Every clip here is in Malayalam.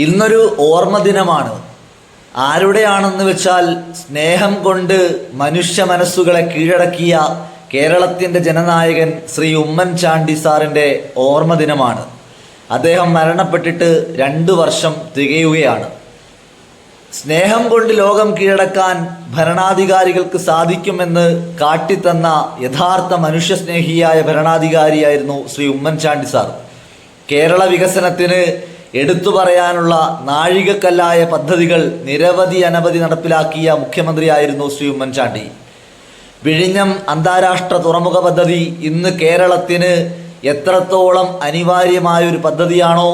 ഇന്നൊരു ഓർമ്മ ദിനമാണ്. ആരുടെയാണെന്ന് വെച്ചാൽ സ്നേഹം കൊണ്ട് മനുഷ്യ മനസ്സുകളെ കീഴടക്കിയ കേരളത്തിൻ്റെ ജനനായകൻ ശ്രീ ഉമ്മൻചാണ്ടി സാറിൻ്റെ ഓർമ്മ ദിനമാണ്. അദ്ദേഹം മരണപ്പെട്ടിട്ട് 2 വർഷം തികയുകയാണ്. സ്നേഹം കൊണ്ട് ലോകം കീഴടക്കാൻ ഭരണാധികാരികൾക്ക് സാധിക്കുമെന്ന് കാട്ടിത്തന്ന യഥാർത്ഥ മനുഷ്യസ്നേഹിയായ ഭരണാധികാരിയായിരുന്നു ശ്രീ ഉമ്മൻചാണ്ടി സാർ. കേരള വികസനത്തിന് എടുത്തു പറയാനുള്ള നാഴികക്കല്ലായ പദ്ധതികൾ അനവധി നടപ്പിലാക്കിയ മുഖ്യമന്ത്രിയായിരുന്നു ശ്രീ ഉമ്മൻചാണ്ടി. വിഴിഞ്ഞം അന്താരാഷ്ട്ര തുറമുഖ പദ്ധതി ഇന്ന് കേരളത്തിന് എത്രത്തോളം അനിവാര്യമായൊരു പദ്ധതിയാണോ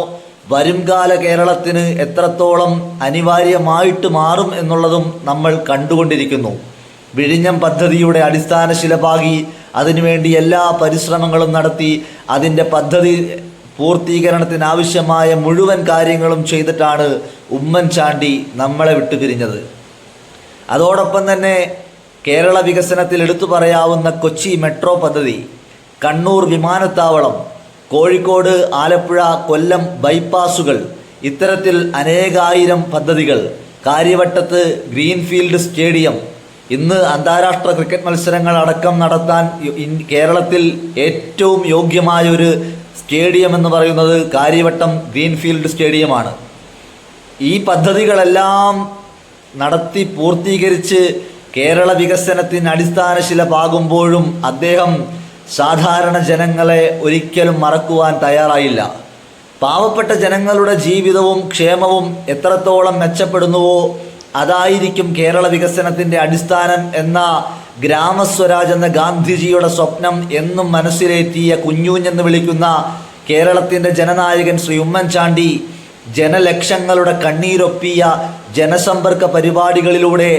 വരുംകാല കേരളത്തിന് എത്രത്തോളം അനിവാര്യമായിട്ട് മാറും എന്നുള്ളതും നമ്മൾ കണ്ടുകൊണ്ടിരിക്കുന്നു. വിഴിഞ്ഞം പദ്ധതിയുടെ അടിസ്ഥാന ശിലപാകി അതിനുവേണ്ടി എല്ലാ പരിശ്രമങ്ങളും നടത്തി അതിൻ്റെ പദ്ധതി പൂർത്തീകരണത്തിനാവശ്യമായ മുഴുവൻ കാര്യങ്ങളും ചെയ്തിട്ടാണ് ഉമ്മൻചാണ്ടി നമ്മളെ വിട്ടുപിരിഞ്ഞത്. അതോടൊപ്പം തന്നെ കേരള വികസനത്തിൽ എടുത്തു പറയാവുന്ന കൊച്ചി മെട്രോ പദ്ധതി, കണ്ണൂർ വിമാനത്താവളം, കോഴിക്കോട് ആലപ്പുഴ കൊല്ലം ബൈപ്പാസുകൾ, ഇത്തരത്തിൽ അനേകായിരം പദ്ധതികൾ, കാര്യവട്ടത്ത് ഗ്രീൻഫീൽഡ് സ്റ്റേഡിയം, ഇന്ന് അന്താരാഷ്ട്ര ക്രിക്കറ്റ് മത്സരങ്ങൾ അടക്കം നടത്താൻ കേരളത്തിൽ ഏറ്റവും യോഗ്യമായൊരു സ്റ്റേഡിയം എന്ന് പറയുന്നത് കാര്യവട്ടം ഗ്രീൻഫീൽഡ് സ്റ്റേഡിയമാണ്. ഈ പദ്ധതികളെല്ലാം നടത്തി പൂർത്തീകരിച്ച് കേരള വികസനത്തിന് അടിസ്ഥാന ശില പാകുമ്പോഴും അദ്ദേഹം സാധാരണ ജനങ്ങളെ ഒരിക്കലും മറക്കുവാൻ തയ്യാറായില്ല. പാവപ്പെട്ട ജനങ്ങളുടെ ജീവിതവും ക്ഷേമവും എത്രത്തോളം മെച്ചപ്പെടുന്നുവോ അതായിരിക്കും കേരള വികസനത്തിൻ്റെ അടിസ്ഥാനം എന്ന ഗ്രാമസ്വരാജ് എന്ന ഗാന്ധിജിയുടെ സ്വപ്നം എന്നും മനസ്സിലേറ്റിയ കുഞ്ഞൂഞ്ഞെന്ന് വിളിക്കുന്ന കേരളത്തിൻ്റെ ജനനായകൻ ശ്രീ ഉമ്മൻചാണ്ടി ജനലക്ഷങ്ങളുടെ കണ്ണീരൊപ്പിയ ജനസമ്പർക്ക പരിപാടികളിലൂടെ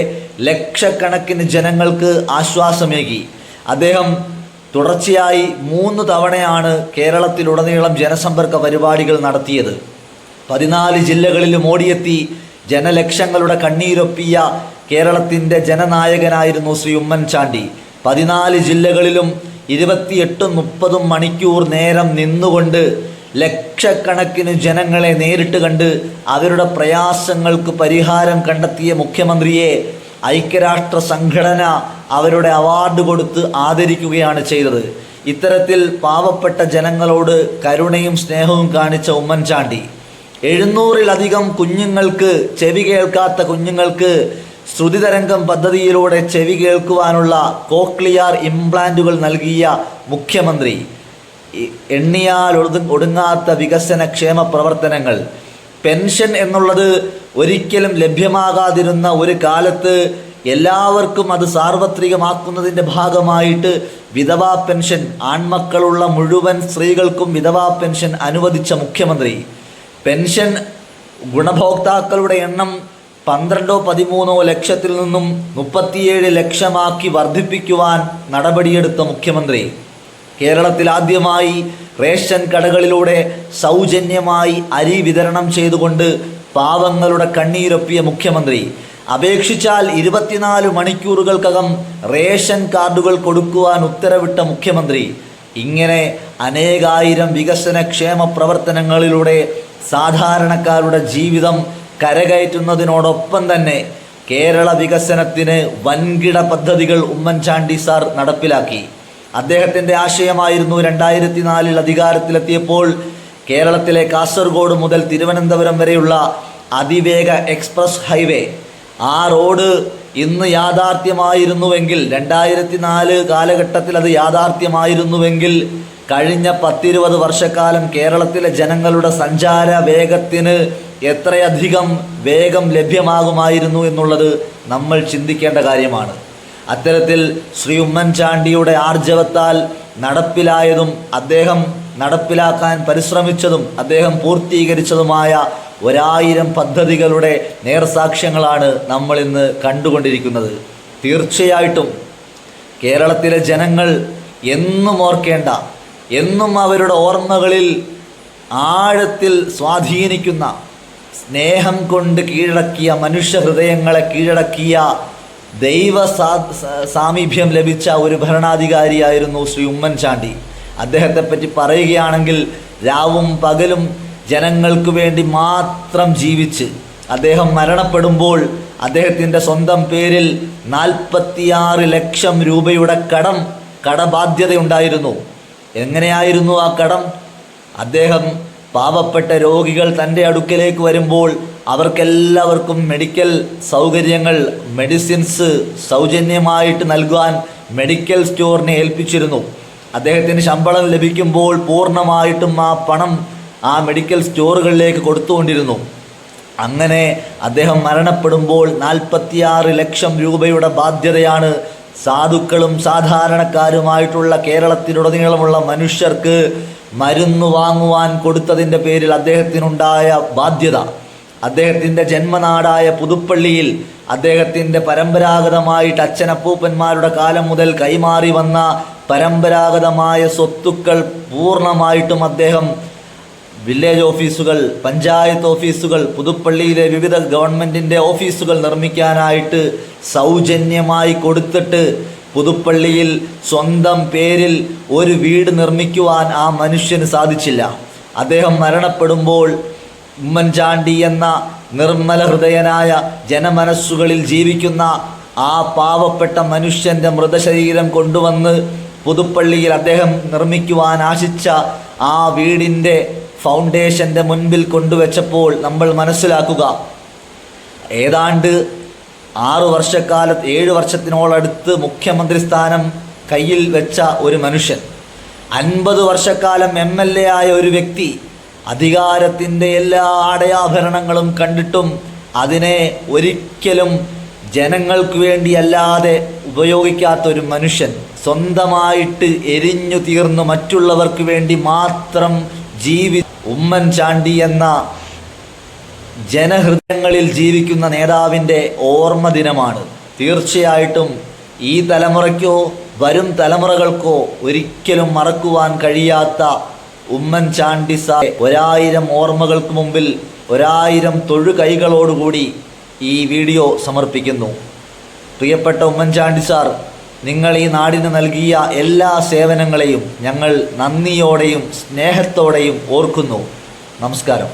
ലക്ഷക്കണക്കിന് ജനങ്ങൾക്ക് ആശ്വാസമേകി. അദ്ദേഹം തുടർച്ചയായി 3 തവണയാണ് കേരളത്തിലുടനീളം ജനസമ്പർക്ക പരിപാടികൾ നടത്തിയത്. 14 ജില്ലകളിലും ഓടിയെത്തി ജനലക്ഷങ്ങളുടെ കണ്ണീരൊപ്പിയ കേരളത്തിൻ്റെ ജനനായകനായിരുന്നു ശ്രീ ഉമ്മൻചാണ്ടി. 14 ജില്ലകളിലും 28-30 മണിക്കൂർ നേരം നിന്നുകൊണ്ട് ലക്ഷക്കണക്കിന് ജനങ്ങളെ നേരിട്ട് കണ്ട് അവരുടെ പ്രയാസങ്ങൾക്ക് പരിഹാരം കണ്ടെത്തിയ മുഖ്യമന്ത്രിയെ ഐക്യരാഷ്ട്ര സംഘടന അവരുടെ അവാർഡ് കൊടുത്ത് ആദരിക്കുകയാണ് ചെയ്തത്. ഇത്തരത്തിൽ പാവപ്പെട്ട ജനങ്ങളോട് കരുണയും സ്നേഹവും കാണിച്ച ഉമ്മൻചാണ്ടി 700-ലധികം കുഞ്ഞുങ്ങൾക്ക്, ചെവി കേൾക്കാത്ത കുഞ്ഞുങ്ങൾക്ക് ശ്രുതിതരംഗം പദ്ധതിയിലൂടെ ചെവി കേൾക്കുവാനുള്ള കോക്ലിയർ ഇംപ്ലാന്റുകൾ നൽകിയ മുഖ്യമന്ത്രി, എണ്ണിയാൽ ഒടുങ്ങാത്ത വികസന ക്ഷേമ പ്രവർത്തനങ്ങൾ, പെൻഷൻ എന്നുള്ളത് ഒരിക്കലും ലഭ്യമാകാതിരുന്ന ഒരു കാലത്ത് എല്ലാവർക്കും അത് സാർവത്രികമാക്കുന്നതിൻ്റെ ഭാഗമായിട്ട് വിധവാ പെൻഷൻ, ആൺമക്കളുള്ള മുഴുവൻ സ്ത്രീകൾക്കും വിധവാ പെൻഷൻ അനുവദിച്ച മുഖ്യമന്ത്രി, പെൻഷൻ ഗുണഭോക്താക്കളുടെ എണ്ണം 12-13 ലക്ഷത്തിൽ നിന്നും 37 ലക്ഷമാക്കി വർദ്ധിപ്പിക്കുവാൻ നടപടിയെടുത്ത മുഖ്യമന്ത്രി, കേരളത്തിൽ ആദ്യമായി റേഷൻ കടകളിലൂടെ സൗജന്യമായി അരി വിതരണം ചെയ്തുകൊണ്ട് പാവങ്ങളുടെ കണ്ണീരൊപ്പിയ മുഖ്യമന്ത്രി, അപേക്ഷിച്ചാൽ 24 മണിക്കൂറുകൾക്കകം റേഷൻ കാർഡുകൾ കൊടുക്കുവാൻ ഉത്തരവിട്ട മുഖ്യമന്ത്രി, ഇങ്ങനെ അനേകായിരം വികസന ക്ഷേമ പ്രവർത്തനങ്ങളിലൂടെ സാധാരണക്കാരുടെ ജീവിതം കരകയറ്റുന്നതിനോടൊപ്പം തന്നെ കേരള വികസനത്തിന് വൻകിട പദ്ധതികൾ ഉമ്മൻചാണ്ടി സാർ നടപ്പിലാക്കി. അദ്ദേഹത്തിൻ്റെ ആശയമായിരുന്നു 2004 അധികാരത്തിലെത്തിയപ്പോൾ കേരളത്തിലെ കാസർഗോഡ് മുതൽ തിരുവനന്തപുരം വരെയുള്ള അതിവേഗ എക്സ്പ്രസ് ഹൈവേ. ആ റോഡ് ഇന്ന് യാഥാർത്ഥ്യമായിരുന്നുവെങ്കിൽ, 2004 കാലഘട്ടത്തിൽ അത് യാഥാർത്ഥ്യമായിരുന്നുവെങ്കിൽ കഴിഞ്ഞ 10-20 വർഷക്കാലം കേരളത്തിലെ ജനങ്ങളുടെ സഞ്ചാര വേഗത്തിന് എത്രയധികം വേഗം ലഭ്യമാകുമായിരുന്നു എന്നുള്ളത് നമ്മൾ ചിന്തിക്കേണ്ട കാര്യമാണ്. അത്തരത്തിൽ ശ്രീ ഉമ്മൻചാണ്ടിയുടെ ആർജവത്താൽ നടപ്പിലായതും അദ്ദേഹം നടപ്പിലാക്കാൻ പരിശ്രമിച്ചതും അദ്ദേഹം പൂർത്തീകരിച്ചതുമായ 1000 പദ്ധതികളുടെ നേർസാക്ഷ്യങ്ങളാണ് നമ്മൾ ഇന്ന് കണ്ടുകൊണ്ടിരിക്കുന്നത്. തീർച്ചയായിട്ടും കേരളത്തിലെ ജനങ്ങൾ എന്നും ഓർക്കേണ്ട, എന്നും അവരുടെ ഓർമ്മകളിൽ ആഴത്തിൽ സ്വാധീനിക്കുന്ന, സ്നേഹം കൊണ്ട് കീഴടക്കിയ, മനുഷ്യ ഹൃദയങ്ങളെ കീഴടക്കിയ, ദൈവ സാമീപ്യം ലഭിച്ച ഒരു ഭരണാധികാരിയായിരുന്നു ശ്രീ ഉമ്മൻചാണ്ടി. അദ്ദേഹത്തെപ്പറ്റി പറയുകയാണെങ്കിൽ രാവും പകലും ജനങ്ങൾക്ക് വേണ്ടി മാത്രം ജീവിച്ച് അദ്ദേഹം മരണപ്പെടുമ്പോൾ അദ്ദേഹത്തിൻ്റെ സ്വന്തം പേരിൽ 46 ലക്ഷം രൂപയുടെ കടബാധ്യതയുണ്ടായിരുന്നു. എങ്ങനെയായിരുന്നു ആ കടം? അദ്ദേഹം പാവപ്പെട്ട രോഗികൾ തൻ്റെ അടുക്കലേക്ക് വരുമ്പോൾ അവർക്കെല്ലാവർക്കും മെഡിക്കൽ സൗകര്യങ്ങൾ, മെഡിസിൻസ് സൗജന്യമായിട്ട് നൽകുവാൻ മെഡിക്കൽ സ്റ്റോറിനെ ഏൽപ്പിച്ചിരുന്നു. അദ്ദേഹത്തിന് ശമ്പളം ലഭിക്കുമ്പോൾ പൂർണ്ണമായിട്ടും ആ പണം ആ മെഡിക്കൽ സ്റ്റോറുകളിലേക്ക് കൊടുത്തുകൊണ്ടിരുന്നു. അങ്ങനെ അദ്ദേഹം മരണപ്പെടുമ്പോൾ 46 ലക്ഷം രൂപയുടെ ബാധ്യതയാണ് സാധുക്കളും സാധാരണക്കാരുമായിട്ടുള്ള കേരളത്തിലുടനീളമുള്ള മനുഷ്യർക്ക് മരുന്ന് വാങ്ങുവാൻ കൊടുത്തതിൻ്റെ പേരിൽ അദ്ദേഹത്തിനുണ്ടായ ബാധ്യത. അദ്ദേഹത്തിൻ്റെ ജന്മനാടായ പുതുപ്പള്ളിയിൽ അദ്ദേഹത്തിൻ്റെ പരമ്പരാഗതമായിട്ട് അച്ഛനപ്പൂപ്പന്മാരുടെ കാലം മുതൽ കൈമാറി വന്ന പരമ്പരാഗതമായ സ്വത്തുക്കൾ പൂർണ്ണമായിട്ടും അദ്ദേഹം വില്ലേജ് ഓഫീസുകൾ, പഞ്ചായത്ത് ഓഫീസുകൾ, പുതുപ്പള്ളിയിലെ വിവിധ ഗവൺമെൻറ്റിൻ്റെ ഓഫീസുകൾ നിർമ്മിക്കാനായിട്ട് സൗജന്യമായി കൊടുത്തിട്ട് പുതുപ്പള്ളിയിൽ സ്വന്തം പേരിൽ ഒരു വീട് നിർമ്മിക്കുവാൻ ആ മനുഷ്യന് സാധിച്ചില്ല. അദ്ദേഹം മരണപ്പെടുമ്പോൾ ഉമ്മൻചാണ്ടി എന്ന നിർമ്മല ഹൃദയനായ ജനമനസ്സുകളിൽ ജീവിക്കുന്ന ആ പാവപ്പെട്ട മനുഷ്യൻ്റെ മൃതശരീരം കൊണ്ടുവന്ന് പുതുപ്പള്ളിയിൽ അദ്ദേഹം നിർമ്മിക്കുവാൻ ആശിച്ച ആ വീടിൻ്റെ ഫൗണ്ടേഷൻ്റെ മുൻപിൽ കൊണ്ടുവച്ചപ്പോൾ നമ്മൾ മനസ്സിലാക്കുക, ഏതാണ്ട് 7 വർഷത്തിനോടടുത്ത് മുഖ്യമന്ത്രി സ്ഥാനം കയ്യിൽ വെച്ച ഒരു മനുഷ്യൻ, 50 വർഷക്കാലം MLA ആയ ഒരു വ്യക്തി, അധികാരത്തിൻ്റെ എല്ലാ ആടയാഭരണങ്ങളും കണ്ടിട്ടും അതിനെ ഒരിക്കലും ജനങ്ങൾക്ക് വേണ്ടിയല്ലാതെ ഉപയോഗിക്കാത്തൊരു മനുഷ്യൻ, സ്വന്തമായിട്ട് എരിഞ്ഞു തീർന്ന് മറ്റുള്ളവർക്ക് വേണ്ടി മാത്രം ഉമ്മൻചാണ്ടി എന്ന ജനഹൃദയങ്ങളിൽ ജീവിക്കുന്ന നേതാവിൻ്റെ ഓർമ്മ ദിനമാണ്. തീർച്ചയായിട്ടും ഈ തലമുറയ്ക്കോ വരും തലമുറകൾക്കോ ഒരിക്കലും മറക്കുവാൻ കഴിയാത്ത ഉമ്മൻചാണ്ടി സാർ 1000 ഓർമ്മകൾക്ക് മുമ്പിൽ 1000 തൊഴുകൈകളോടുകൂടി ഈ വീഡിയോ സമർപ്പിക്കുന്നു. പ്രിയപ്പെട്ട ഉമ്മൻചാണ്ടി സാർ, നിങ്ങൾ ഈ നാടിന് നൽകിയ എല്ലാ സേവനങ്ങളെയും ഞങ്ങൾ നന്ദിയോടെയും സ്നേഹത്തോടെയും ഓർക്കുന്നു. നമസ്കാരം.